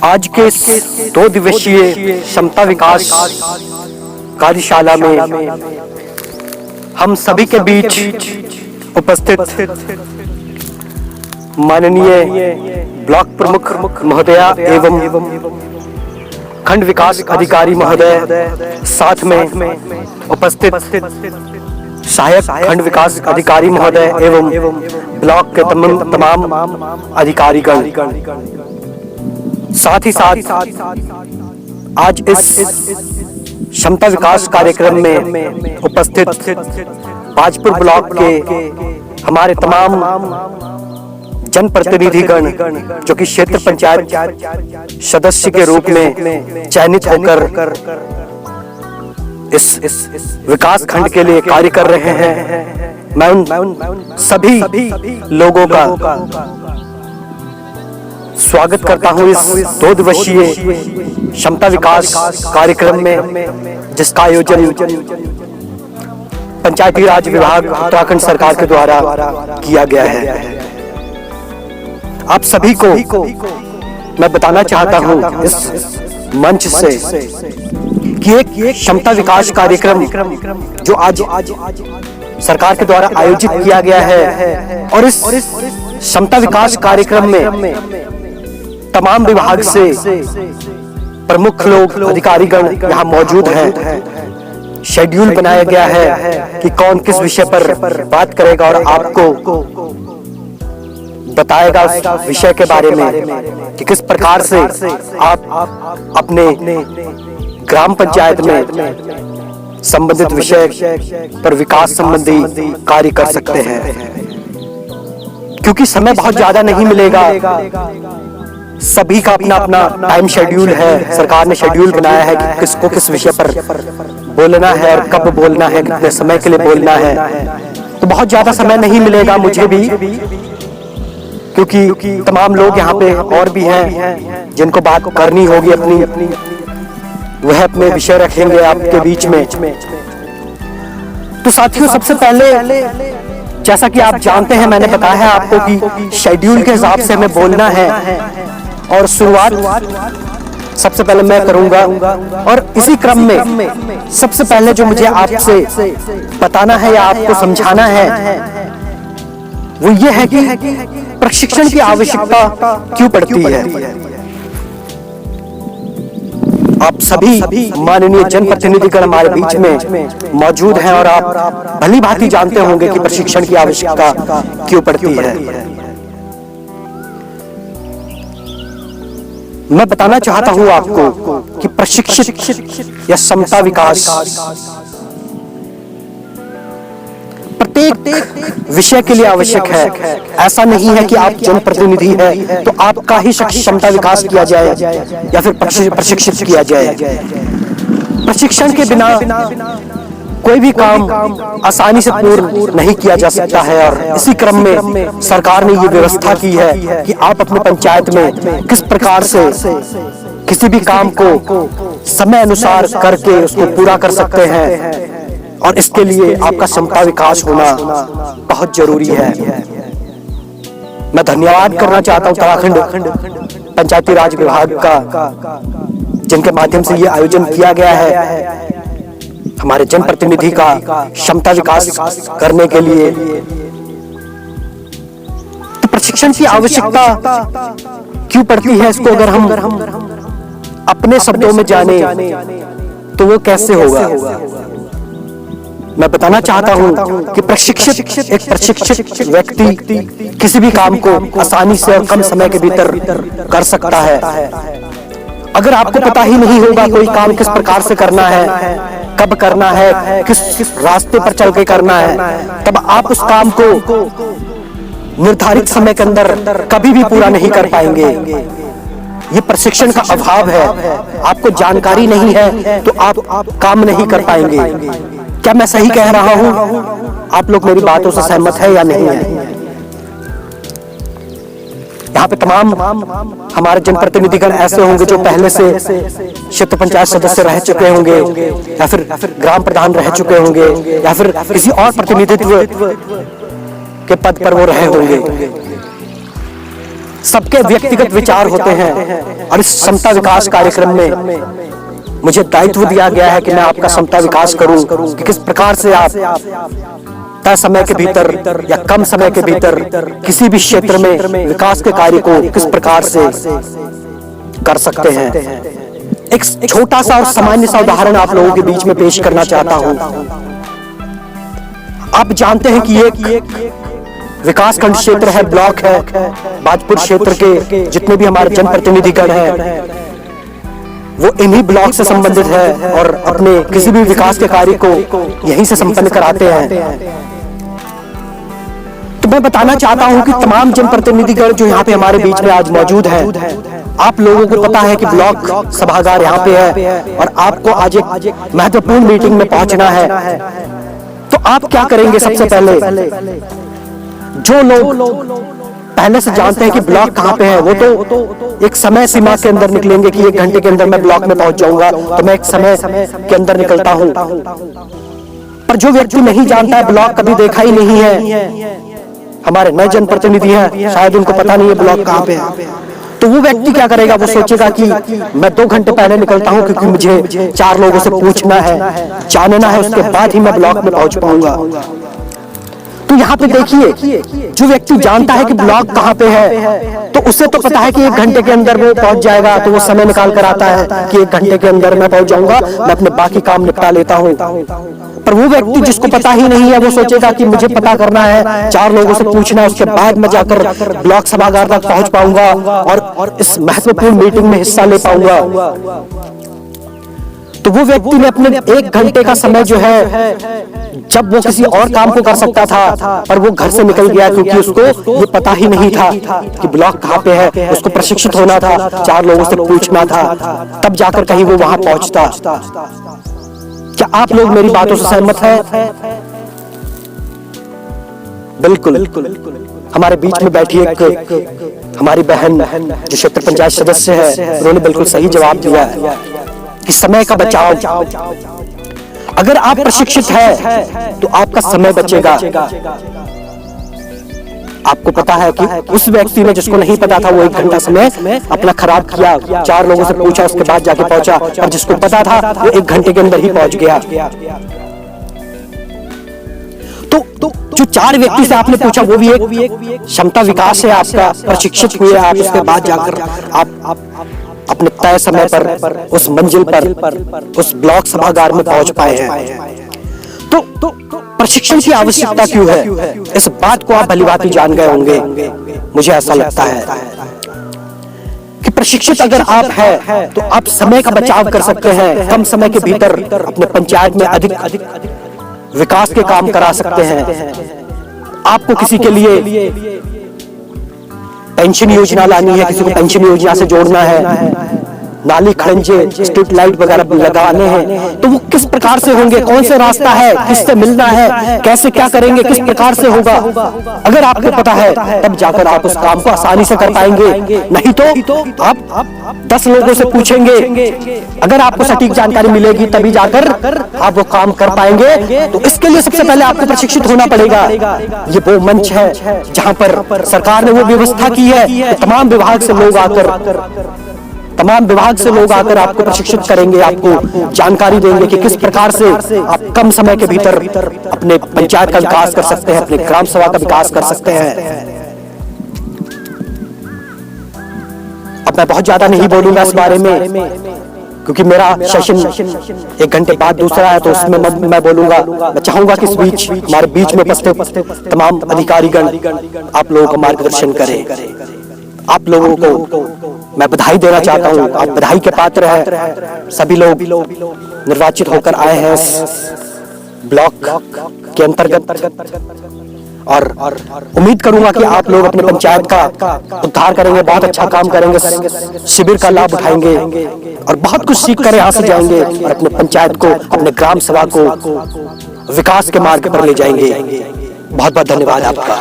आज के इस 2 दिवसीय क्षमता विकास कार्यशाला में हम सभी के बीच उपस्थित माननीय ब्लॉक प्रमुख महोदया एवं खंड विकास अधिकारी महोदय, साथ में उपस्थित सहायक खंड विकास अधिकारी महोदय एवं ब्लॉक के तमाम अधिकारीगण, साथ ही साथ आज इस क्षमता विकास कार्यक्रम में उपस्थित बाजपुर ब्लॉक के हमारे तमाम जनप्रतिनिधिगण जो कि क्षेत्र पंचायत सदस्य के रूप में चयनित होकर इस विकास खंड के लिए कार्य कर रहे हैं। मैं उन सभी लोगों का स्वागत करता हूं इस 2 दिवसीय क्षमता विकास कार्यक्रम में, जिसका आयोजन पंचायती राज विभाग उत्तराखंड सरकार के द्वारा किया गया है। आप सभी को मैं बताना चाहता हूं इस मंच से कि एक क्षमता विकास कार्यक्रम जो आज सरकार के द्वारा आयोजित किया गया है, और इस क्षमता विकास कार्यक्रम में तमाम विभाग से प्रमुख लोग, अधिकारीगण यहाँ मौजूद हैं। शेड्यूल बनाया गया है कि कौन किस विषय पर बात करेगा और आपको बताएगा उस विषय के बारे में कि किस प्रकार से आप अपने ग्राम पंचायत में संबंधित विषय पर विकास संबंधी कार्य कर सकते हैं। क्योंकि समय बहुत ज्यादा नहीं मिलेगा, सभी का अपना अपना टाइम शेड्यूल है। सरकार ने शेड्यूल बनाया है कि किसको किस विषय पर बोलना है और कब बोलना है, कितने समय के लिए बोलना है। तो बहुत ज्यादा समय नहीं मिलेगा मुझे भी, क्योंकि तमाम लोग यहाँ पे और भी हैं जिनको बात करनी होगी अपनी, वह अपने विषय रखेंगे आपके बीच में। तो साथियों, सबसे पहले जैसा कि आप जानते हैं, मैंने बताया है आपको कि शेड्यूल के हिसाब से हमें बोलना है और शुरुआत सबसे पहले मैं करूंगा। और इसी क्रम में सबसे पहले जो मुझे आपसे बताना है या आपको समझाना है वो ये है कि प्रशिक्षण की आवश्यकता क्यों पड़ती है। आप सभी माननीय जनप्रतिनिधिगण हमारे बीच में मौजूद हैं और आप भली भांति जानते होंगे कि प्रशिक्षण की आवश्यकता क्यों पड़ती है। मैं बताना चाहता हूं आपको कि प्रशिक्षित या क्षमता विकास प्रत्येक विषय के लिए आवश्यक है। ऐसा नहीं है कि आप जनप्रतिनिधि हैं तो आपका ही क्षमता विकास किया जाए या फिर प्रशिक्षित किया जाए। प्रशिक्षण के बिना कोई भी काम आसानी से पूर्ण नहीं किया जा सकता है। और इसी क्रम में सरकार ने ये व्यवस्था की है कि आप अपने पंचायत में किस प्रकार से किसी भी काम को समय अनुसार करके उसको पूरा कर सकते हैं, और इसके लिए आपका क्षमता विकास होना बहुत जरूरी है। मैं धन्यवाद करना चाहता हूं उत्तराखंड पंचायती राज विभाग का, जिनके माध्यम से ये आयोजन किया गया है हमारे जनप्रतिनिधि का क्षमता विकास करने के लिए। तो प्रशिक्षण की आवश्यकता क्यों पड़ती है, इसको अगर हम अपने शब्दों में जाने तो वो कैसे होगा। मैं बताना चाहता हूं कि एक प्रशिक्षित व्यक्ति किसी भी काम को आसानी से और कम समय के भीतर कर सकता है। अगर आपको पता ही नहीं होगा कोई काम किस प्रकार से करना है, कब करना है, किस रास्ते पर चल के करना है, तब आप उस काम को निर्धारित समय के अंदर कभी भी पूरा नहीं कर पाएंगे। ये प्रशिक्षण का अभाव है। आपको जानकारी नहीं है तो आप काम नहीं कर पाएंगे। क्या मैं सही कह रहा हूं? आप लोग मेरी बातों से सहमत है या नहीं है? यहाँ पे तमाम हमारे जनप्रतिनिधिगण ऐसे होंगे जो पहले से क्षेत्र पंचायत सदस्य रह चुके होंगे, या फिर ग्राम प्रधान रह चुके होंगे, या फिर किसी और प्रतिनिधित्व के पद पर वो रहे होंगे। सबके व्यक्तिगत विचार होते हैं और इस समता विकास कार्यक्रम में मुझे दायित्व दिया गया है कि मैं आपका समता विकास करूं कि किस प्रकार से आप तय समय के भीतर या कम समय के भीतर किसी भी क्षेत्र में विकास के कार्य को किस प्रकार से कर सकते हैं। एक छोटा सा और सामान्य सा उदाहरण आप लोगों के बीच में पेश करना चाहता हूं। आप जानते हैं कि एक विकासखंड क्षेत्र है, ब्लॉक है, बाजपुर क्षेत्र के जितने भी हमारे जनप्रतिनिधिगण हैं वो इन्हीं ब्लॉक से संबंधित है और अपने किसी भी विकास के कार्य को यहीं से संपन्न कराते हैं। तो मैं बताना चाहता हूं कि तमाम जनप्रतिनिधिगण जो यहाँ पे हमारे बीच में आज मौजूद हैं, आप लोगों को पता है कि ब्लॉक सभागार यहाँ पे है और आपको आज एक महत्वपूर्ण मीटिंग में पहुंचना है। तो आप क्या करेंगे? सबसे पहले जो लोग पहले से जानते हैं कि ब्लॉक कहाँ पे है, वो तो एक समय सीमा के अंदर निकलेंगे कि 1 घंटे के अंदर मैं ब्लॉक में पहुंच जाऊंगा, तो मैं एक समय के अंदर निकलता हूं। पर जो व्यक्ति नहीं जानता है, ब्लॉक कभी देखा ही नहीं है, हमारे नए जनप्रतिनिधि हैं, शायद उनको पता नहीं है ब्लॉक कहाँ पे है, तो वो व्यक्ति क्या करेगा? वो सोचेगा कि मैं 2 घंटे पहले निकलता हूं क्योंकि मुझे 4 लोगों से पूछना है, जानना है, उसके बाद ही मैं ब्लॉक में पहुंच पाऊंगा। तो यहाँ पे देखिए, जो व्यक्ति जानता है कि ब्लॉक कहाँ पे है, तो उसे तो पता है कि 1 घंटे के अंदर वो पहुंच जाएगा, तो वो समय निकाल कर आता है कि 1 घंटे के अंदर मैं पहुंच जाऊंगा, मैं अपने बाकी काम निपटा लेता हूँ। पर वो व्यक्ति जिसको पता ही नहीं है, वो सोचेगा कि मुझे पता करना है, 4 लोगों से पूछना है, उसके बाद मैं जाकर ब्लॉक सभागार तक पहुंच पाऊंगा और इस महत्वपूर्ण मीटिंग में हिस्सा ले पाऊंगा। तो वो व्यक्ति ने अपने 1 घंटे का समय जो है, जब वो किसी और काम को कर सकता था, पर वो घर से निकल गया क्योंकि उसको ये पता ही नहीं था कि ब्लॉक कहाँ पे है, उसको प्रशिक्षित होना था, 4 लोगों से पूछना था, तब जाकर कहीं वो वहां पहुंचता। क्या आप लोग मेरी बातों से सहमत हैं? बिल्कुल। हमारे बीच में बैठी एक हमारी बहन जो क्षेत्र पंचायत सदस्य है, उन्होंने बिल्कुल सही जवाब दिया है कि समय का बचाव। अगर आप प्रशिक्षित हैं तो आपका समय बचेगा। आपको पता है कि उस व्यक्ति ने, जिसको नहीं पता था, वो 1 घंटा समय अपना खराब किया, 4 लोगों से पूछा, उसके बाद जाके पहुंचा, और जिसको पता था वो 1 घंटे के अंदर ही पहुंच गया। तो जो 4 व्यक्ति से आपने पूछा, वो भी एक क्षमता विकास है आपका, प्रशिक्षित हुए आप, उसके बाद जाकर आप अपने तय समय पर उस मंजिल पर उस ब्लॉक सभागार में पहुंच पाए हैं। तो प्रशिक्षण की आवश्यकता क्यों है, इस बात को आप भलीभांति जान गए होंगे। मुझे ऐसा लगता है कि प्रशिक्षित अगर आप हैं तो आप समय का बचाव कर सकते हैं, कम समय के भीतर अपने पंचायत में अधिक विकास के काम करा सकते हैं। आपको किसी के लिए पेंशन योजना लानी है, किसी को पेंशन योजना से जोड़ना है, नाली खड़ंजे, स्ट्रीट लाइट वगैरह लगाने हैं, तो वो किस प्रकार से होंगे, कौन से रास्ता है, किससे मिलना है, कैसे क्या करेंगे, किस प्रकार से होगा, अगर आपको पता है तब जाकर आप उस काम को आसानी से कर पाएंगे। नहीं तो आप 10 लोगों से पूछेंगे, अगर आपको सटीक जानकारी मिलेगी तभी जाकर आप वो काम कर पाएंगे। तो इसके लिए सबसे पहले आपको प्रशिक्षित होना पड़ेगा। ये वो मंच है जहां पर सरकार ने वो व्यवस्था की है, तमाम विभाग से लोग आकर आपको प्रशिक्षित करेंगे, आपको जानकारी देंगे कि किस प्रकार से आप कम समय के भीतर अपने पंचायत का विकास कर सकते हैं, अपने ग्राम सभा का विकास कर सकते हैं। अब मैं बहुत ज्यादा नहीं बोलूंगा इस बारे में क्योंकि मेरा सेशन 1 घंटे बाद दूसरा है, तो उसमें मैं बोलूंगा। मैं चाहूंगा कि इस बीच हमारे बीच में उपस्थित तमाम अधिकारीगण आप लोगों का मार्गदर्शन करें। आप लोगों को मैं बधाई देना चाहता हूं, आप बधाई के पात्र हैं। सभी लोग निर्वाचित होकर आए हैं इस ब्लॉक के अंतर्गत, और उम्मीद करूंगा कि आप लोग अपने पंचायत का उद्धार करेंगे, बहुत अच्छा काम करेंगे, शिविर का लाभ उठाएंगे और बहुत कुछ सीख कर यहाँ से जाएंगे और अपने पंचायत को, अपने ग्राम सभा को विकास के मार्ग पर ले जाएंगे। बहुत बहुत धन्यवाद आपका।